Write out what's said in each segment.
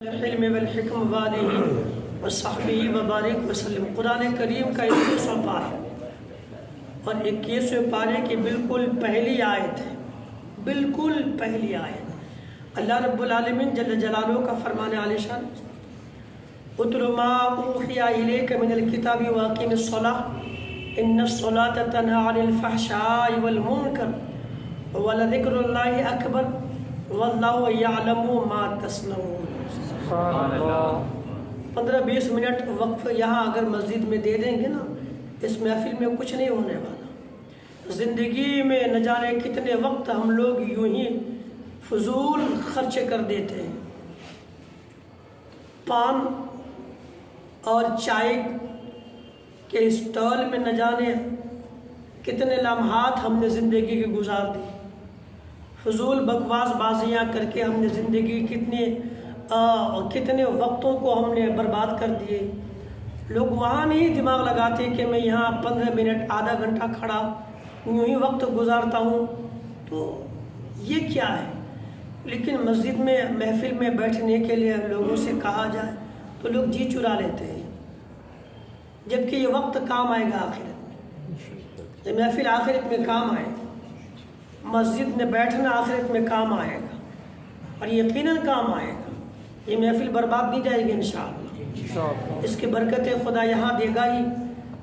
العلم والحکم والہ وصحبہ وبارک وسلم۔ قرآن کریم کا 21واں پارہ اور 21ویں پارے کی بالکل پہلی آیت ہے، بالکل پہلی آیت۔ اللہ رب العالمین جل جلالہ کا فرمان عالی شان، اتل ما اوحی الیک من الکتاب واقم الصلاۃ ان الصلاۃ تنہی عن الفحشاء والمنکر ولذکر اللہ اکبر واللہ یعلم ما تصنعون۔ 15-20 منٹ وقف یہاں اگر مسجد میں دے دیں گے نا، اس محفل میں کچھ نہیں ہونے والا۔ زندگی میں نہ جانے کتنے وقت ہم لوگ یوں ہی فضول خرچ کر دیتے ہیں۔ پان اور چائے کے اسٹال میں نہ جانے کتنے لمحات ہم نے زندگی کے گزار دی۔ فضول بکواس بازیاں کر کے ہم نے زندگی کتنے وقتوں کو ہم نے برباد کر دیے۔ لوگ وہاں نہیں دماغ لگاتے کہ میں یہاں 15 منٹ آدھا گھنٹہ کھڑا یوں ہی وقت گزارتا ہوں، تو یہ کیا ہے؟ لیکن مسجد میں محفل میں بیٹھنے کے لیے لوگوں سے کہا جائے تو لوگ جی چرا لیتے ہیں، جبکہ یہ وقت کام آئے گا آخرت میں۔ یہ محفل آخرت میں کام آئے گا، مسجد میں بیٹھنا آخرت میں کام آئے گا، اور یقیناً کام آئے گا۔ یہ محفل برباد نہیں جائے گی انشاءاللہ۔ اس کی برکت خدا یہاں دے گا ہی،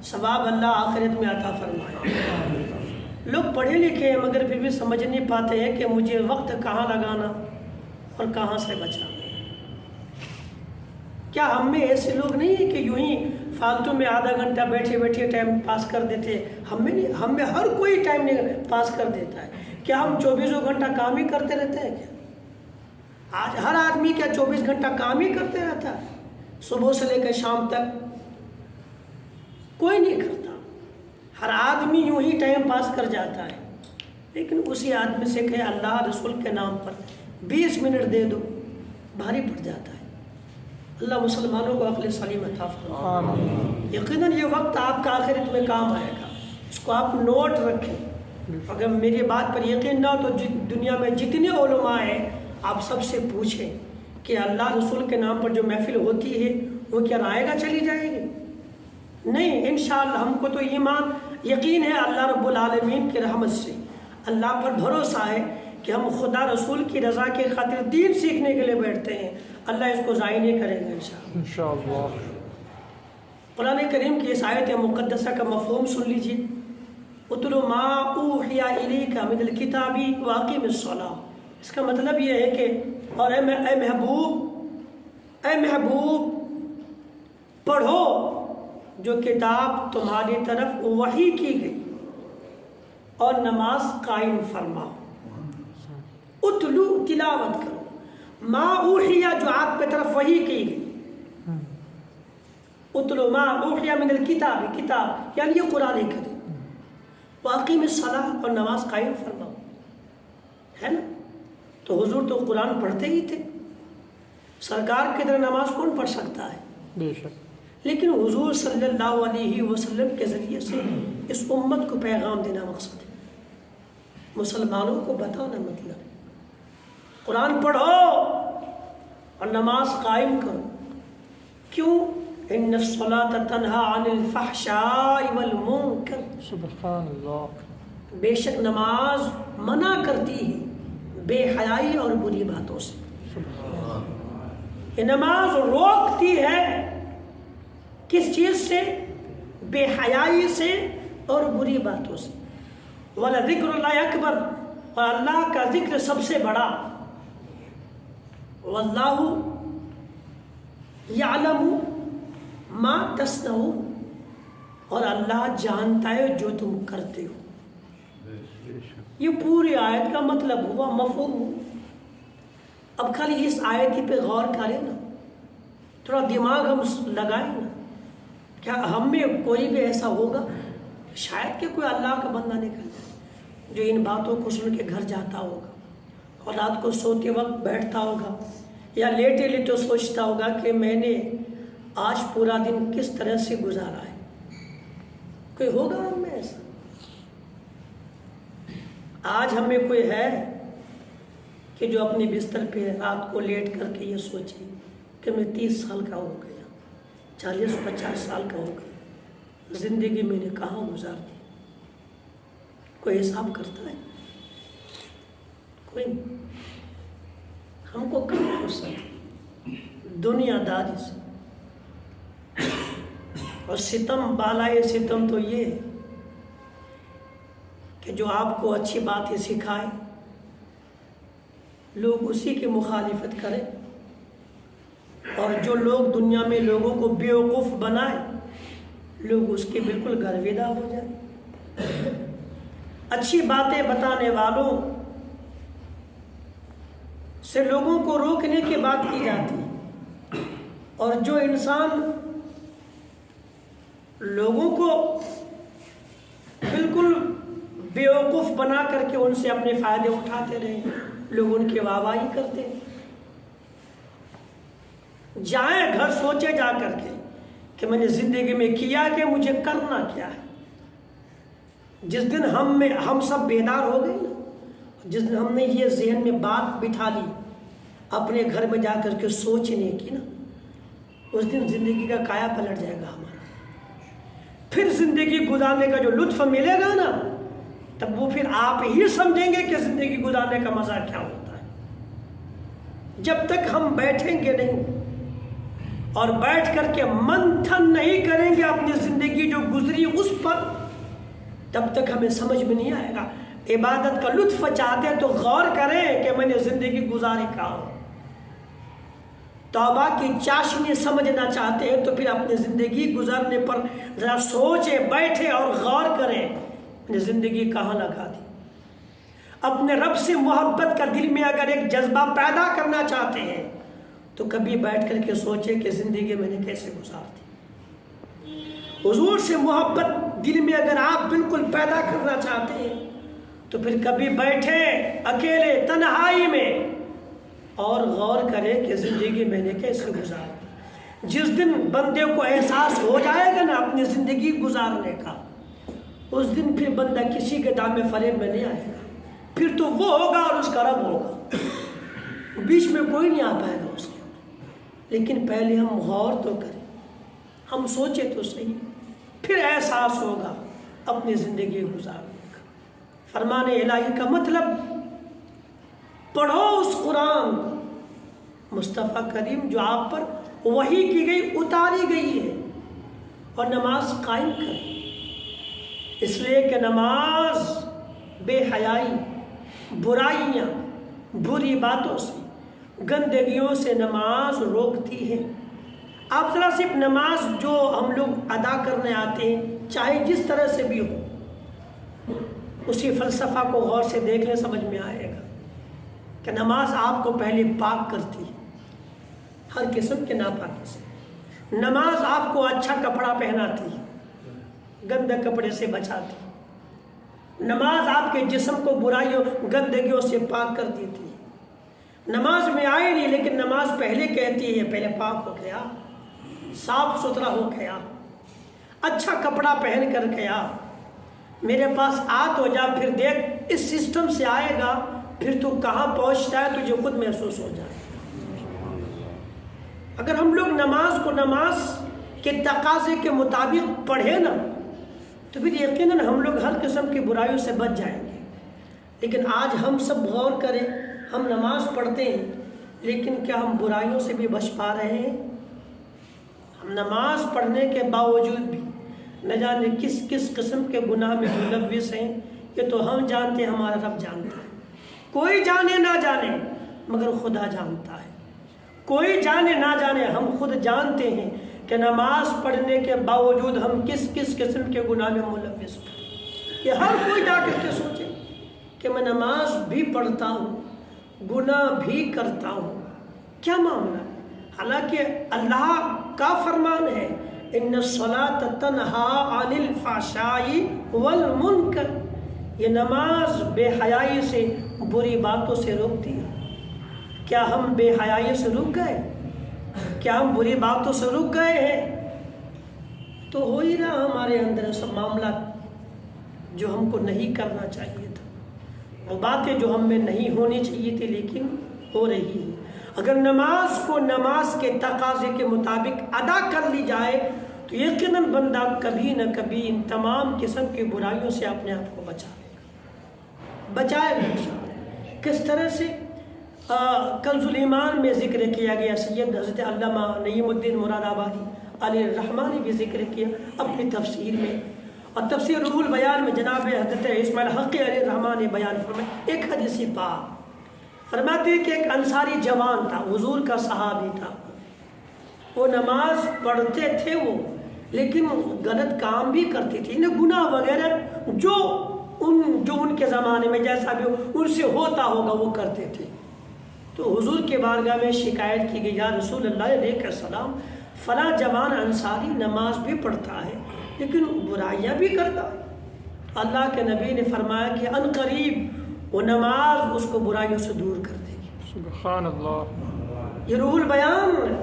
ثواب اللہ آخرت میں عطا فرمائے۔ لوگ پڑھے لکھے ہیں مگر پھر بھی سمجھ نہیں پاتے ہیں کہ مجھے وقت کہاں لگانا اور کہاں سے بچانا۔ کیا ہم میں ایسے لوگ نہیں ہیں کہ یوں ہی فالتو میں آدھا گھنٹہ بیٹھے بیٹھے ٹائم پاس کر دیتے؟ ہم میں ہر کوئی ٹائم پاس کر دیتا ہے۔ کیا ہم 24 گھنٹہ کام ہی کرتے رہتے ہیں کیا؟ آج ہر آدمی کیا 24 گھنٹہ کام ہی کرتے رہتا ہے؟ صبح سے لے کر شام تک کوئی نہیں کرتا۔ ہر آدمی یوں ہی ٹائم پاس کر جاتا ہے، لیکن اسی آدمی سے کہ اللہ رسول کے نام پر 20 منٹ دے دو، بھاری پڑ جاتا ہے۔ اللہ مسلمانوں کو عقل سلیم عطا فرمائے۔ یقیناً یہ وقت آپ کا آخرت میں کام آئے گا، اس کو آپ نوٹ رکھیں۔ اگر میری بات پر یقین نہ ہو تو دنیا میں جتنے علماء ہیں آپ سب سے پوچھیں کہ اللہ رسول کے نام پر جو محفل ہوتی ہے وہ کیا رائے گا چلی جائے گی؟ نہیں، انشاءاللہ ہم کو تو ایمان یقین ہے اللہ رب العالمین کی رحمت سے، اللہ پر بھروسہ ہے کہ ہم خدا رسول کی رضا کے خاطر دین سیکھنے کے لیے بیٹھتے ہیں، اللہ اس کو ضائع نہیں کرے گا انشاءاللہ۔ قرآن کریم کی اس آیت مقدسہ کا مفہوم سن لیجیے۔ اتل ما اوحی الیک من الکتاب واقم الصلاۃ، اس کا مطلب یہ ہے کہ اور اے محبوب پڑھو جو کتاب تمہاری طرف وحی کی گئی اور نماز قائم فرماؤ۔ اتلو تلاوت کرو، ما اوحی جو آپ کی طرف وحی کی گئی، اتلو ما اوحی من الکتاب، کتاب یعنی یہ قرآن کریم، واقیم الصلاۃ اور نماز قائم فرماؤ، ہے نا؟ تو حضور تو قرآن پڑھتے ہی تھے، سرکار کی طرح نماز کون پڑھ سکتا ہے؟ بے شک۔ لیکن حضور صلی اللہ علیہ وسلم کے ذریعے سے اس امت کو پیغام دینا مقصد ہے، مسلمانوں کو بتانا مطلب قرآن پڑھو اور نماز قائم کرو۔ کیوں؟ ان الصلاۃ تنہی عن الفحشاء والمنکر، سبحان اللہ، بے شک نماز منع کرتی ہے بے حیائی اور بری باتوں سے۔ یہ نماز روکتی ہے کس چیز سے؟ بے حیائی سے اور بری باتوں سے۔ وَلَذِكْرُ اللَّهِ أَكْبَرُ، اور اللہ کا ذکر سب سے بڑا۔ وَاللَّهُ يَعْلَمُ مَا تَصْنَعُونَ، اور اللہ جانتا ہے جو تم کرتے ہو۔ یہ پوری آیت کا مطلب ہوا، مفہوم ہوا۔ اب خالی اس آیت پہ غور کریں نا، تھوڑا دماغ ہم لگائیں نا، کیا ہم میں کوئی بھی ایسا ہوگا؟ شاید کہ کوئی اللہ کا بندہ نکل جائے جو ان باتوں کو سن کے گھر جاتا ہوگا، اور رات کو سوتے وقت بیٹھتا ہوگا یا لیٹے لیٹے سوچتا ہوگا کہ میں نے آج پورا دن کس طرح سے گزارا ہے۔ کوئی ہوگا ہم میں ایسا؟ آج ہمیں کوئی ہے کہ جو اپنے بستر پہ رات کو لیٹ کر کے یہ سوچے کہ میں 30 سال کا ہو گیا، 40-50 سال کا ہو گیا، زندگی میں نے کہاں گزار دی؟ کوئی حساب کرتا ہے؟ کوئی نہیں۔ ہم کو کم فرصت دنیا داری سے، اور ستم بالائے ستم تو یہ ہے کہ جو آپ کو اچھی باتیں سکھائے لوگ اسی کی مخالفت کریں، اور جو لوگ دنیا میں لوگوں کو بیوقوف بنائے لوگ اس کے بالکل گرویدہ ہو جائیں۔ اچھی باتیں بتانے والوں سے لوگوں کو روکنے کی بات کی جاتی ہے، اور جو انسان لوگوں کو بالکل بیوقوف بنا کر کے ان سے اپنے فائدے اٹھاتے رہے لوگ ان کی واہواہی کرتے ہیں۔ جائیں گھر سوچے جا کر کے کہ میں نے زندگی میں کیا کہ مجھے کرنا کیا ہے۔ جس دن ہم سب بیدار ہو گئے نا، جس دن ہم نے یہ ذہن میں بات بٹھا لی اپنے گھر میں جا کر کے سوچنے کی نا، اس دن زندگی کا کایا پلٹ جائے گا ہمارا۔ پھر زندگی گزارنے کا جو لطف ملے گا نا، تب وہ پھر آپ ہی سمجھیں گے کہ زندگی گزارنے کا مزہ کیا ہوتا ہے۔ جب تک ہم بیٹھیں گے نہیں اور بیٹھ کر کے منتھن نہیں کریں گے اپنی زندگی جو گزری اس پر، تب تک ہمیں سمجھ میں نہیں آئے گا۔ عبادت کا لطف چاہتے ہیں تو غور کریں کہ میں نے زندگی گزاری کہاں۔ توبہ کی چاشنی سمجھنا چاہتے ہیں تو پھر اپنی زندگی گزارنے پر ذرا سوچیں، بیٹھے اور غور کریں میں نے زندگی کہاں لگا دی۔ اپنے رب سے محبت کا دل میں اگر ایک جذبہ پیدا کرنا چاہتے ہیں تو کبھی بیٹھ کر کے سوچیں کہ زندگی میں نے کیسے گزار دی۔ حضور سے محبت دل میں اگر آپ بالکل پیدا کرنا چاہتے ہیں تو پھر کبھی بیٹھیں اکیلے تنہائی میں اور غور کریں کہ زندگی میں نے کیسے گزاری۔ جس دن بندے کو احساس ہو جائے گا نا اپنی زندگی گزارنے کا، اس دن پھر بندہ کسی کے دام فریب میں نہیں آئے گا، پھر تو وہ ہوگا اور اس کا رب ہوگا، بیچ میں کوئی نہیں آ پائے گا اس کے۔ لیکن پہلے ہم غور تو کریں، ہم سوچیں تو صحیح، پھر احساس ہوگا اپنی زندگی گزارنے کا۔ فرمان الہی کا مطلب پڑھو اس قرآن مصطفیٰ کریم جو آپ پر وحی کی گئی، اتاری گئی ہے، اور نماز قائم کریں، اس لیے کہ نماز بے حیائی، برائیاں، بری باتوں سے، گندگیوں سے نماز روکتی ہے۔ آپ ذرا صرف نماز جو ہم لوگ ادا کرنے آتے ہیں چاہے جس طرح سے بھی ہو، اسی فلسفہ کو غور سے دیکھ لیں، سمجھ میں آئے گا کہ نماز آپ کو پہلے پاک کرتی ہے ہر قسم کے ناپاکی سے۔ نماز آپ کو اچھا کپڑا پہناتی ہے، گندے کپڑے سے بچاتی ہے۔ نماز آپ کے جسم کو برائیوں گندگیوں سے پاک کر دیتی ہے۔ نماز میں آئے نہیں لیکن نماز پہلے کہتی ہے پہلے پاک ہو گیا، صاف ستھرا ہو گیا، اچھا کپڑا پہن کر گیا، میرے پاس آ تو جا، پھر دیکھ اس سسٹم سے آئے گا پھر تو کہاں پہنچتا ہے تجھے خود محسوس ہو جائے۔ اگر ہم لوگ نماز کو نماز کے تقاضے کے مطابق پڑھیں نا تو پھر یقیناً ہم لوگ ہر قسم کی برائیوں سے بچ جائیں گے۔ لیکن آج ہم سب غور کریں، ہم نماز پڑھتے ہیں لیکن کیا ہم برائیوں سے بھی بچ پا رہے ہیں؟ ہم نماز پڑھنے کے باوجود بھی نہ جانے کس کس قسم کے گناہ میں ملوث ہیں، یہ تو ہم جانتے ہیں، ہمارا رب جانتا ہے۔ کوئی جانے نہ جانے مگر خدا جانتا ہے، کوئی جانے نہ جانے ہم خود جانتے ہیں کہ نماز پڑھنے کے باوجود ہم کس کس قسم کے گناہ میں ملوث ہیں۔ یہ ہر کوئی جا کر کے سوچے کہ میں نماز بھی پڑھتا ہوں، گناہ بھی کرتا ہوں، کیا معاملہ ہے؟ حالانکہ اللہ کا فرمان ہے ان الصلاۃ تنہی عن الفحشاء والمنکر، یہ نماز بے حیائی سے، بری باتوں سے روکتی ہے۔ کیا ہم بے حیائی سے رک گئے؟ کیا ہم بری باتوں سے رک گئے ہیں؟ تو ہو ہی رہا ہمارے اندر سب معاملات جو ہم کو نہیں کرنا چاہیے تھا، وہ باتیں جو ہم میں نہیں ہونی چاہیے تھی لیکن ہو رہی ہیں۔ اگر نماز کو نماز کے تقاضے کے مطابق ادا کر لی جائے تو یقیناً بندہ کبھی نہ کبھی ان تمام قسم کی برائیوں سے اپنے آپ کو بچائے گا۔ کس طرح سے کنز الایمان میں ذکر کیا گیا، سید حضرت علامہ نعیم الدین مراد آبادی علیہ الرحمٰ نے بھی ذکر کیا اپنی تفسیر میں، اور تفسیر روح البیان میں جناب حضرت اسماعیل حقی علیہ الرحمٰ نے بیان فرمایا ایک حدیث پاک فرماتے کہ ایک انصاری جوان تھا، حضور کا صحابی تھا، وہ نماز پڑھتے تھے وہ، لیکن غلط کام بھی کرتے تھے، انہیں گناہ وغیرہ جو ان کے زمانے میں جیسا بھی ان سے ہوتا ہوگا وہ کرتے تھے۔ تو حضور کے بارگاہ میں شکایت کی گئی، یا رسول اللہ علیہ السلام، فلاں جوان انصاری نماز بھی پڑھتا ہے لیکن برائیاں بھی کرتا ہے۔ تو اللہ کے نبی نے فرمایا کہ ان قریب وہ نماز اس کو برائیوں سے دور کر دے گی۔ سبحان اللہ۔ یہ روح البیان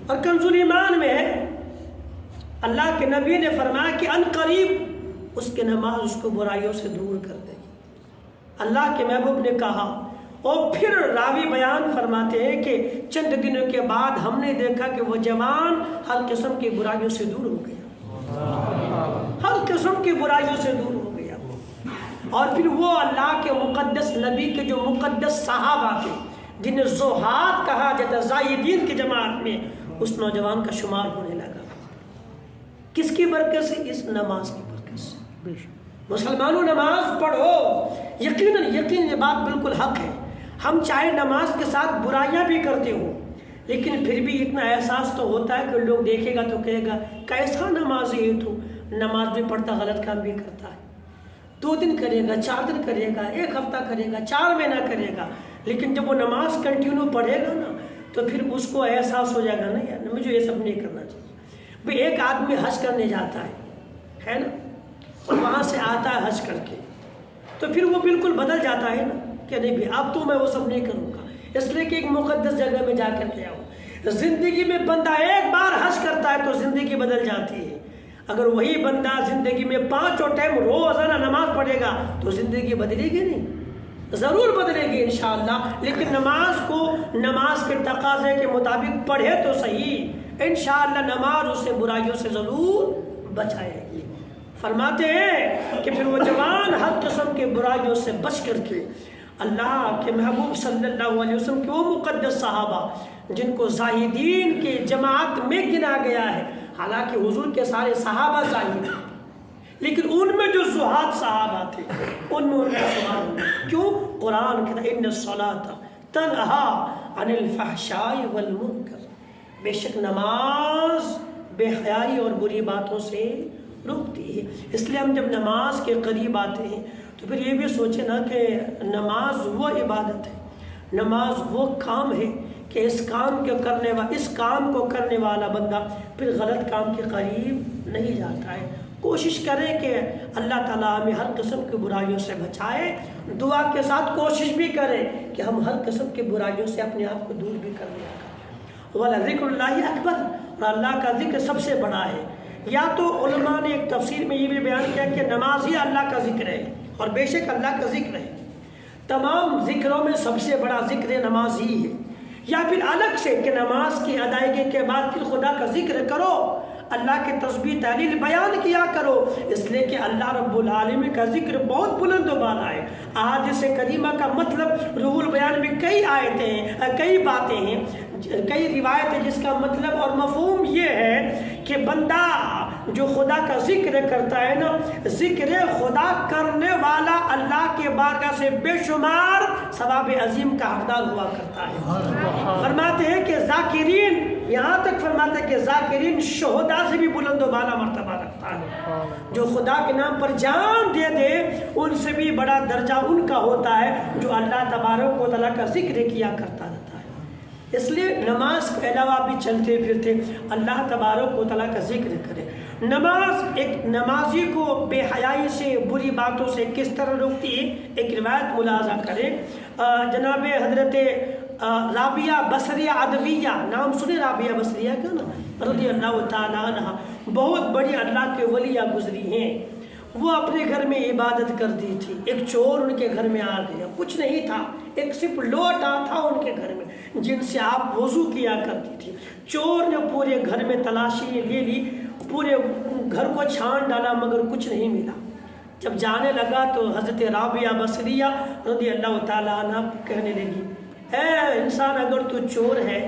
اور کنز الایمان میں ہے، اللہ کے نبی نے فرمایا کہ ان قریب اس کے نماز اس کو برائیوں سے دور کر دے گی۔ اللہ کے محبوب نے کہا، اور پھر راوی بیان فرماتے ہیں کہ چند دنوں کے بعد ہم نے دیکھا کہ وہ جوان ہر قسم کی برائیوں سے دور ہو گیا، ہر قسم کی برائیوں سے دور ہو گیا۔ اور پھر وہ اللہ کے مقدس نبی کے جو مقدس صحابہ تھے جنہیں زہاد کہا جاتا، زاہدین کی جماعت میں اس نوجوان کا شمار ہونے لگا۔ کس کی برکت سے؟ اس نماز کی برکت سے۔ مسلمانوں نماز پڑھو، یقیناً یہ بات بالکل حق ہے۔ ہم چاہے نماز کے ساتھ برائیاں بھی کرتے ہوں لیکن پھر بھی اتنا احساس تو ہوتا ہے کہ لوگ دیکھے گا تو کہے گا کیسا نمازی ہے تو، نماز بھی پڑھتا غلط کام بھی کرتا ہے، 2 دن کرے گا، 4 دن کرے گا، 1 ہفتہ کرے گا، 4 مہینہ کرے گا، لیکن جب وہ نماز کنٹینیو پڑھے گا نا تو پھر اس کو احساس ہو جائے گا نا یار مجھے یہ سب نہیں کرنا چاہیے۔ بھئی ایک آدمی حج کرنے جاتا ہے نا، اور وہاں سے آتا ہے حج کر کے، تو پھر وہ بالکل بدل جاتا ہے نا کہ نہیں بھی اب تو میں وہ سب نہیں کروں گا، اس لیے کہ ایک مقدس جگہ میں جا کر کے آؤں۔ زندگی میں بندہ ایک بار حج کرتا ہے تو زندگی بدل جاتی ہے۔ اگر وہی بندہ زندگی میں 5 ٹائم روزانہ نماز پڑھے گا تو زندگی بدلے گی نہیں، ضرور بدلے گی انشاءاللہ، لیکن نماز کو نماز کے تقاضے کے مطابق پڑھے تو صحیح، انشاءاللہ نماز اسے برائیوں سے ضرور بچائے گی۔ فرماتے ہیں کہ پھر وہ جوان ہر قسم کے برائیوں سے بچ کر کے اللہ کے محبوب صلی اللہ علیہ وسلم کے وہ مقدس صحابہ جن کو زاہدین کی جماعت میں گنا گیا ہے، حالانکہ حضور کے سارے صحابہ زاہد ہیں لیکن ان میں جو زہاد صحابہ تھے ان میں ان کا شمار ہوا۔ کیوں؟ قرآن کہتا ہے ان الصلاۃ تنہی عن الفحشاء والمنکر، بے شک نماز بے حیائی اور بری باتوں سے روکتی ہے۔ اس لیے ہم جب نماز کے قریب آتے ہیں تو پھر یہ بھی سوچیں نا کہ نماز وہ عبادت ہے، نماز وہ کام ہے کہ اس کام کو کرنے والا بندہ پھر غلط کام کے قریب نہیں جاتا ہے۔ کوشش کریں کہ اللہ تعالیٰ ہمیں ہر قسم کی برائیوں سے بچائے، دعا کے ساتھ کوشش بھی کریں کہ ہم ہر قسم کی برائیوں سے اپنے آپ کو دور بھی کر لیا کریں۔ وَلَذِكْرُ اللَّهِ أَكْبَرُ، اور اللہ کا ذکر سب سے بڑا ہے۔ یا تو علماء نے ایک تفسیر میں یہ بھی بیان کیا کہ نماز ہی اللہ کا ذکر ہے، اور بے شک اللہ کا ذکر ہے، تمام ذکروں میں سب سے بڑا ذکر نماز ہی ہے۔ یا پھر الگ سے کہ نماز کی ادائیگی کے بعد پھر خدا کا ذکر کرو، اللہ کے تسبیح تحلیل بیان کیا کرو، اس لیے کہ اللہ رب العالمین کا ذکر بہت بلند و بالا ہے۔ احادیث کریمہ کا مطلب روح البیان میں کئی آیتیں ہیں، کئی باتیں ہیں، کئی روایتیں جس کا مطلب اور مفہوم یہ ہے کہ بندہ جو خدا کا ذکر کرتا ہے نا، ذکر خدا کرنے والا اللہ کے بارگاہ سے بے شمار ثواب عظیم کا حقدار ہوا کرتا ہے۔ فرماتے ہیں کہ ذاکرین، یہاں تک فرماتے ہیں کہ ذاکرین شہداء سے بھی بلند و بالا مرتبہ رکھتا ہے۔ جو خدا کے نام پر جان دے دے ان سے بھی بڑا درجہ ان کا ہوتا ہے جو اللہ تبارک و تعالیٰ کا ذکر کیا کرتا رہتا ہے۔ اس لیے نماز کے علاوہ بھی چلتے پھرتے اللہ تبارک و تعالیٰ کا ذکر کرے۔ نماز ایک نمازی کو بے حیائی سے، بری باتوں سے کس طرح روکتی ہے، ایک روایت ملاحظہ کریں۔ جناب حضرت رابعہ بصریہ ادویہ، نام سنے رابعہ بصریہ کا نا، رضی اللہ تعالیٰ عنہ، بہت بڑی اللہ کے ولیہ گزری ہیں۔ وہ اپنے گھر میں عبادت کر دی تھی، ایک چور ان کے گھر میں آ گیا، کچھ نہیں تھا، ایک صرف لوٹا تھا ان کے گھر میں جن سے آپ وضو کیا کرتی تھی۔ چور نے پورے گھر میں تلاشی لے لی، پورے گھر کو چھان ڈالا مگر کچھ نہیں ملا۔ جب جانے لگا تو حضرت رابعہ بصریہ رضی اللہ تعالیٰ عنہ کہنے لگی، اے انسان، اگر تو چور ہے،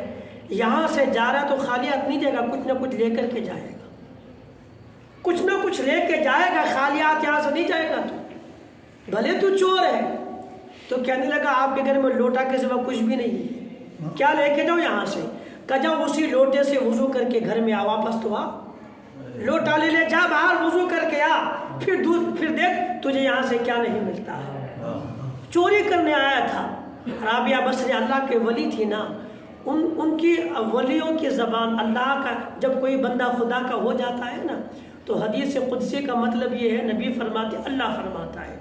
یہاں سے جا رہا تو خالی ہاتھ نہیں جائے گا، کچھ نہ کچھ لے کر کے جائے گا، کچھ نہ کچھ لے کے جائے گا، خالی ہاتھ یہاں سے نہیں جائے گا، تو بھلے تو چور ہے۔ تو کہنے لگا آپ کے گھر میں لوٹا کے سوا کچھ بھی نہیں ہے، کیا لے کے جاؤ یہاں سے؟ کہ جاؤ اسی لوٹے سے وضو کر کے گھر میں آ، واپس تو آ، لوٹا لے لے، جا باہر وضو کر کے آ، پھر دیکھ تجھے یہاں سے کیا نہیں ملتا ہے۔ چوری کرنے آیا تھا۔ رابعہ بصری اللہ کے ولی تھی نا، ان کی ولیوں کی زبان اللہ کا، جب کوئی بندہ خدا کا ہو جاتا ہے نا تو حدیث قدسی کا مطلب یہ ہے، نبی فرماتے، اللہ فرماتا ہے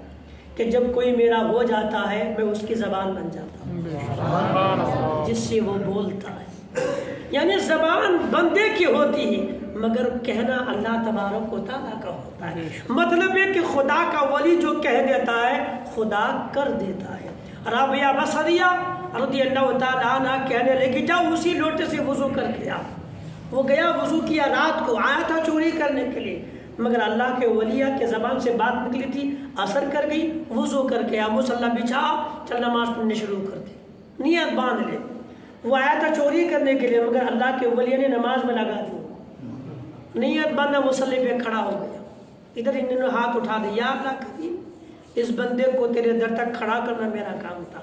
کہ جب کوئی میرا ہو جاتا ہے میں اس کی زبان بن جاتا ہوں جس سے وہ بولتا ہے۔ یعنی زبان بندے کی ہوتی ہے مگر کہنا اللہ تبارک و تعالیٰ کا ہوتا ہے۔ مطلب ہے کہ خدا کا ولی جو کہہ دیتا ہے خدا کر دیتا ہے۔ رابعہ بصریہ رضی اللہ تعالیٰ عنہ کہنے لگی جاؤ اسی لوٹے سے وضو کر کے آ۔ وہ گیا، وضو کیا، رات کو آیا تھا چوری کرنے کے لیے مگر اللہ کے ولیہ کے زبان سے بات نکلی تھی، اثر کر گئی، وضو کر کے آ، مصلی بچھا، چل نماز پڑھنے شروع کر دے، نیت باندھ لے۔ وہ آیا تھا چوری کرنے کے لیے مگر اللہ کے ولی نے نماز میں لگا دی، نیت باندھا، مصلی پہ کھڑا ہو گیا، ادھر انہوں نے ہاتھ اٹھا دیا، یا اللہ کریم اس بندے کو تیرے در تک کھڑا کرنا میرا کام تھا،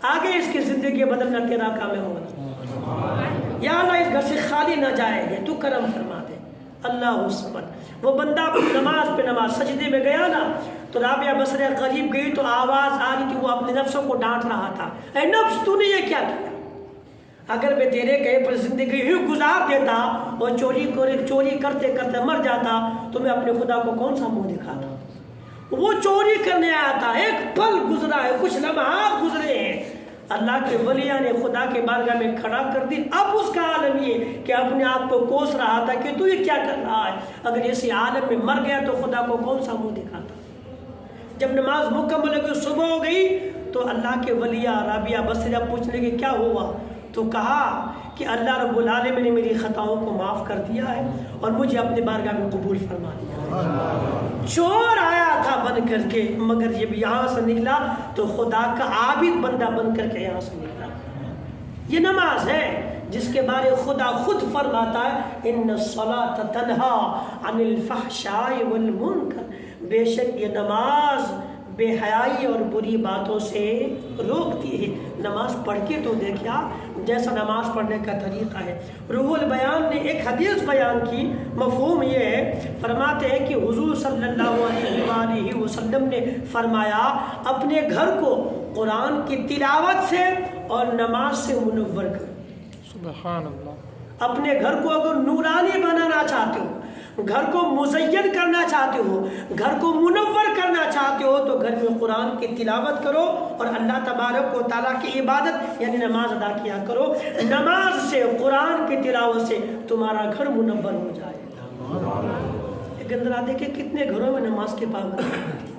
آگے اس کی زندگی بدلنا تیرا کام ہے ہونا، یا اللہ اس گھر سے خالی نہ جائے گے، تو کرم فرما دے۔ اللہ الصمد۔ وہ بندہ نماز پہ نماز، سجدے میں گیا نا تو رابعہ بصریہ قریب گئی تو آواز آ رہی تھی، وہ اپنے نفسوں کو ڈانٹ رہا تھا، اے نفس تو نے یہ کیا کیا؟ اگر میں تیرے کہے پر زندگی ہی گزار دیتا اور چوری کرتے کرتے مر جاتا تو میں اپنے خدا کو کون سا منہ دکھاتا؟ وہ چوری کرنے آیا تھا، ایک پل گزرا ہے، کچھ لمحات گزرے ہیں، اللہ کے ولیہ نے خدا کے بارگاہ میں کھڑا کر دی۔ اب اس کا عالم یہ کہ اپنے آپ کو کوس رہا تھا کہ تو یہ کیا کر رہا ہے؟ اگر اسی عالم میں مر گیا تو خدا کو کون سا منہ دکھاتا؟ جب نماز مکمل ہو گئی، صبح ہو گئی تو اللہ کے ولیہ رابعہ بصریہ پوچھنے کے کیا ہوا تو کہا کہ اللہ رب العالمین نے میری خطاؤں کو معاف کر دیا ہے اور مجھے اپنے بارگاہ میں قبول فرما دیا۔ چور آیا تھا بن کر کے مگر جب یہاں سے نکلا تو خدا کا عابد بندہ بن کر کے یہاں سے نکلا۔ یہ نماز ہے جس کے بارے خدا خود فرماتا ہے ان الصلاۃ تنہی عن الفحشاء والمنکر، بے شک یہ نماز بے حیائی اور بری باتوں سے روکتی ہے۔ نماز پڑھ کے تو دیکھا جیسا نماز پڑھنے کا طریقہ ہے۔ روح البیان نے ایک حدیث بیان کی، مفہوم یہ ہے، فرماتے ہیں کہ حضور صلی اللہ علیہ وآلہ وسلم نے فرمایا اپنے گھر کو قرآن کی تلاوت سے اور نماز سے منور کرو۔ سبحان اللہ۔ اپنے گھر کو اگر نورانی بنانا چاہتے ہو، گھر کو مزین کرنا چاہتے ہو، گھر کو منور کرنا چاہتے ہو تو گھر میں قرآن کی تلاوت کرو اور اللہ تبارک و تعالیٰ کی عبادت یعنی نماز ادا کیا کرو۔ نماز سے، قرآن کی تلاوت سے تمہارا گھر منور ہو جائے گا۔ لیکن ذرا دیکھیں کتنے گھروں میں نماز کی پابندی ہوتی ہے،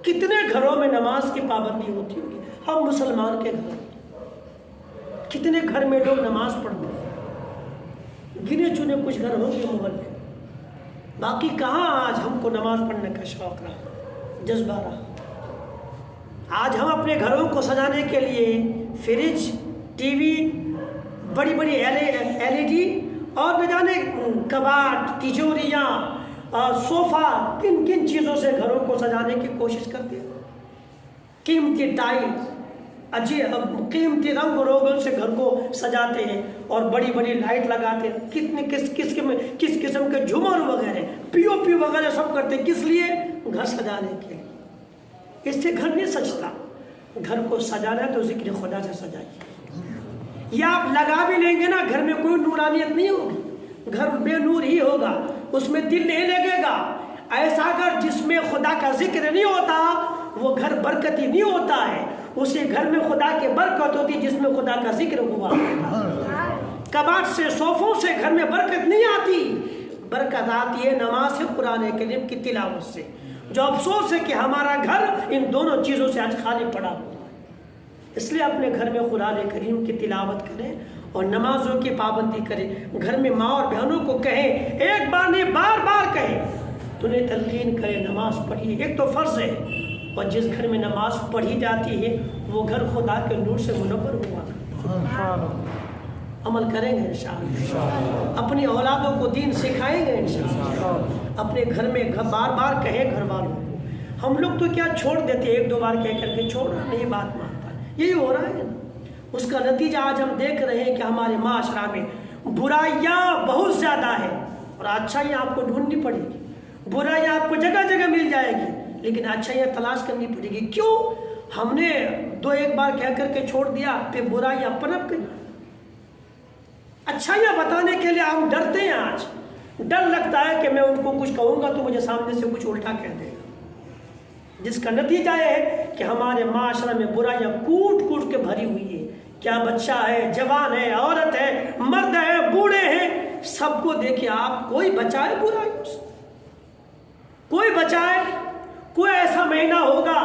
کتنے گھروں میں نماز کی پابندی ہوتی ہوگی۔ ہم مسلمان کے گھر، کتنے گھر میں لوگ نماز پڑھتے ہیں، گنے چنے کچھ گھر ہوں گے محلے، باقی کہاں آج ہم کو نماز پڑھنے کا شوق رہا، جذبہ رہا۔ آج ہم اپنے گھروں کو سجانے کے لیے فریج، ٹی وی، بڑی بڑی LED اور نہ جانے کباٹ، تجوریاں، صوفہ، کن کن چیزوں سے گھروں کو سجانے کی کوشش کرتے ہیں۔ قیمتی ٹائل، قیمتی رنگ و روغن سے گھر کو سجاتے ہیں اور بڑی بڑی لائٹ لگاتے ہیں، کس قسم کے جھومر وغیرہ، POP وغیرہ سب کرتے ہیں، کس لیے؟ گھر سجانے کے لیے۔ اس سے گھر نہیں سجتا۔ گھر کو سجانا ہے تو ذکر خدا سے سجائیے۔ یا آپ لگا بھی لیں گے نا، گھر میں کوئی نورانیت نہیں ہوگی، گھر بے نور ہی ہوگا، اس میں دل نہیں لگے گا۔ ایسا گھر جس میں خدا کا ذکر نہیں ہوتا وہ گھر برکتی نہیں ہوتا ہے، اسی گھر میں خدا کی برکت ہوتی جس میں خدا کا ذکر ہوا۔ کباٹ سے، صوفوں سے گھر میں برکت نہیں آتی، برکت آتی ہے نماز سے، قرآن کریم کی تلاوت سے۔ جو افسوس ہے کہ ہمارا گھر ان دونوں چیزوں سے آج خالی پڑا ہوا ہے۔ اس لیے اپنے گھر میں قرآن کریم کی تلاوت کریں اور نمازوں کی پابندی کریں۔ گھر میں ماں اور بہنوں کو کہیں، ایک بار نہیں بار بار کہیں، انہیں تلقین کرے نماز پڑھیے، ایک تو فرض ہے، اور جس گھر میں نماز پڑھی جاتی ہے وہ گھر خدا کے نور سے منور ہوا۔ عمل کریں گے انشاءاللہ، اپنی اولادوں کو دین سکھائیں گے انشاءاللہ، اپنے گھر میں بار بار کہیں گھر والوں کو۔ ہم لوگ تو کیا چھوڑ دیتے، ایک دو بار کہہ کر کے چھوڑ رہا نہیں بات مانتا، یہی ہو رہا ہے نا۔ اس کا نتیجہ آج ہم دیکھ رہے ہیں کہ ہمارے معاشرہ میں برائیاں بہت زیادہ ہیں، اور اچھائیاں آپ کو ڈھونڈنی پڑے گی، برائیاں آپ کو جگہ جگہ مل جائے گی، لیکن اچھائیاں تلاش کرنی پڑے گی۔ کیوں؟ ہم نے دو ایک بار کہہ کر کے چھوڑ دیا، پھر برائیاں پنپ گئی۔ اچھائیاں بتانے کے لیے ہم ڈرتے ہیں، آج ڈر لگتا ہے کہ میں ان کو کچھ کہوں گا تو مجھے سامنے سے کچھ الٹا کہہ دے گا، جس کا نتیجہ یہ ہے کہ ہمارے معاشرے میں برائیاں کوٹ کوٹ کے بھری ہوئی ہے۔ کیا بچہ ہے، جوان ہے، عورت ہے، مرد ہے، بوڑھے ہیں، سب کو دیکھیں آپ، کوئی بچائے برائیوں سے، کوئی بچائے۔ کوئی ایسا مہینہ ہوگا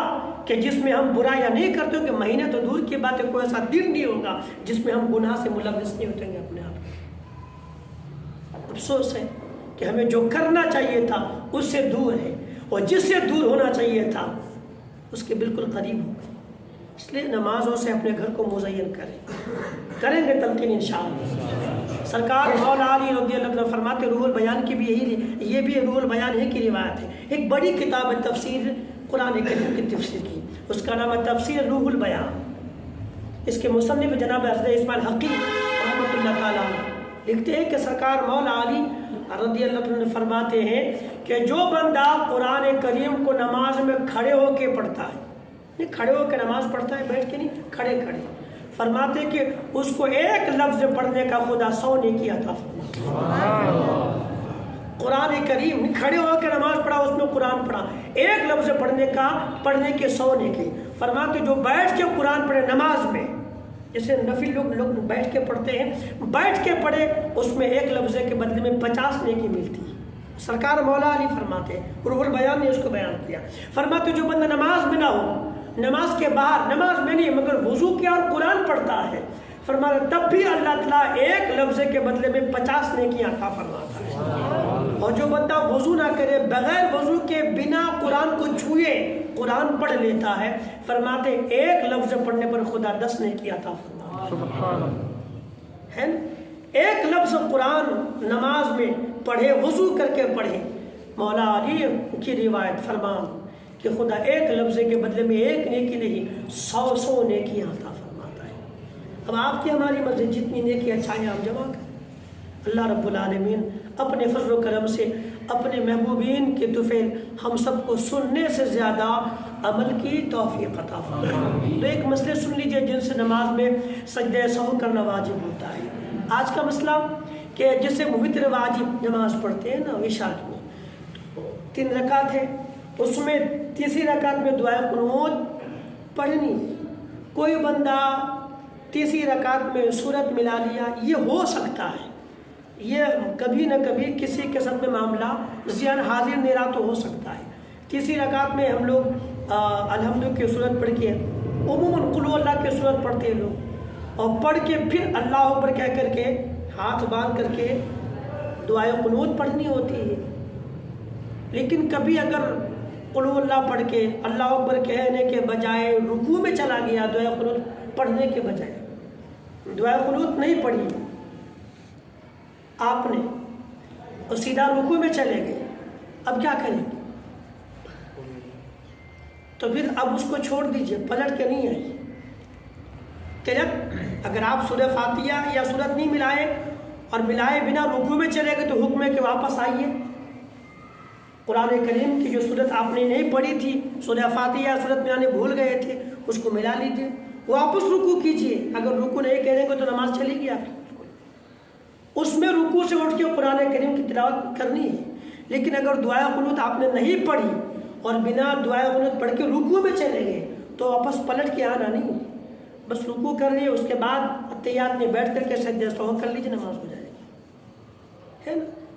کہ جس میں ہم برائیاں نہیں کرتے ہوں گے، مہینہ تو دور کی بات ہے، کوئی ایسا دن نہیں ہوگا جس میں ہم گناہ سے ملوث نہیں ہوتے ہیں اپنے آپ کو۔ افسوس ہے کہ ہمیں جو کرنا چاہیے تھا اس سے دور ہے، اور جس سے دور ہونا چاہیے تھا اس کے بالکل قریب ہو گئے۔ اس لیے نمازوں سے اپنے گھر کو مزین کریں گے تلقین انشاءاللہ۔ سرکار مولا علی رضی اللہ عنہ فرماتے، روح البیان کی بھی یہ بھی روح البیان ہی کی روایت ہے، ایک بڑی کتاب ہے تفسیر قرآن کریم کی تفسیر کی، اس کا نام ہے تفسیر روح البیان۔ اس کے مصنف جناب حضرت اسماعیل حقی رحمۃ اللہ تعالیٰ لکھتے ہیں کہ سرکار مولا علی رضی اللہ عنہ فرماتے ہیں کہ جو بندہ قرآن کریم کو نماز میں کھڑے ہو کے پڑھتا ہے، نہیں کھڑے ہو کے نماز پڑھتا ہے، بیٹھ کے نہیں، کھڑے کھڑے، فرماتے کہ اس کو ایک لفظ پڑھنے کا خدا 100 نیکی عطا فرماتا۔ قرآن کریم کھڑے ہو کے نماز پڑھا، اس میں قرآن پڑھا، ایک لفظ پڑھنے کے 100 نیکی۔ فرماتے جو بیٹھ کے قرآن پڑھے نماز میں، جیسے نفل لوگ بیٹھ کے پڑھتے ہیں، بیٹھ کے پڑھے، اس میں ایک لفظ کے بدلے میں 50 نیکی ملتی ہے۔ سرکار مولا علی فرماتے ہیں، روح البیان نے اس کو بیان کیا، فرماتے جو بندہ نماز میں نہ ہو، نماز کے باہر، نماز میں نہیں مگر وضو کیا اور قرآن پڑھتا ہے، فرماتا تب بھی اللہ تعالیٰ ایک لفظ کے بدلے میں 50 نیکیاں عطا فرماتا ہے۔ اور جو بندہ وضو نہ کرے، بغیر وضو کے بنا قرآن کو چھوئے قرآن پڑھ لیتا ہے، فرماتے ایک لفظ پڑھنے پر خدا 10 نیکیاں عطا فرماتا ہے۔ ایک لفظ قرآن نماز میں پڑھے، وضو کر کے پڑھے، مولا علی کی روایت فرمان کہ خدا ایک لفظ کے بدلے میں ایک نیکی نہیں 100 نیکیاں عطا فرماتا ہے۔ اب آپ کی ہماری مرضی، جتنی نیکی اچھائیں آپ جمع کریں۔ اللہ رب العالمین اپنے فضل و کرم سے اپنے محبوبین کے طفیل ہم سب کو سننے سے زیادہ عمل کی توفیق عطا فرمائے۔ تو ایک مسئلے سن لیجئے جن سے نماز میں سجدہ سہو کرنا واجب ہوتا ہے۔ آج کا مسئلہ کہ جسے وتر واجب نماز پڑھتے ہیں نا عشاء میں، 3 رکعت ہے، اس میں تیسری رکعت میں دعائے قنوت پڑھنی ہے۔ کوئی بندہ تیسری رکعت میں سورت ملا لیا، یہ ہو سکتا ہے، یہ کبھی نہ کبھی کسی کے ساتھ میں معاملہ ذہن حاضر نہیں رہا تو ہو سکتا ہے۔ تیسری رکعت میں ہم لوگ الحمد کی صورت پڑھ کے، عموماً قل هو اللہ کی صورت پڑھتے ہیں لوگ، اور پڑھ کے پھر اللہ اکبر کہہ کر کے ہاتھ باندھ کر کے دعائے قنوت پڑھنی ہوتی ہے۔ لیکن کبھی اگر قل هو اللہ پڑھ کے اللہ اکبر کہنے کے بجائے رکوع میں چلا گیا، دعائے قنوت پڑھنے کے بجائے دعائے قنوت نہیں پڑھی آپ نے اور سیدھا رکوع میں چلے گئے، اب کیا کریں؟ تو پھر اب اس کو چھوڑ دیجئے، پلٹ کے نہیں آئیے۔ اگر آپ سورہ فاتحہ یا سورت نہیں ملائے اور ملائے بنا رکوع میں چلے گئے تو حکم ہے کہ واپس آئیے، قرآن کریم کی جو سورت آپ نے نہیں پڑھی تھی، سورہ فاتحہ یا سورت ملانے بھول گئے تھے، اس کو ملا لیجئے، واپس رکوع کیجئے۔ اگر رکوع نہیں کریں گے تو نماز چلے گی آپ کی، اس میں رکوع سے اٹھ کے قرآن کریم کی تلاوت کرنی ہے۔ لیکن اگر دعائے قنوت آپ نے نہیں پڑھی اور بنا دعائے قنوت پڑھ کے رکوع میں چلے گئے تو واپس پلٹ کے آنا نہیں، بس رکوع کر لیے، اس کے بعد اتحیات میں بیٹھ کر کے سجدہ سہو کر لیجیے، نماز ہو جائے گی، ہے نا۔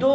2,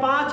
5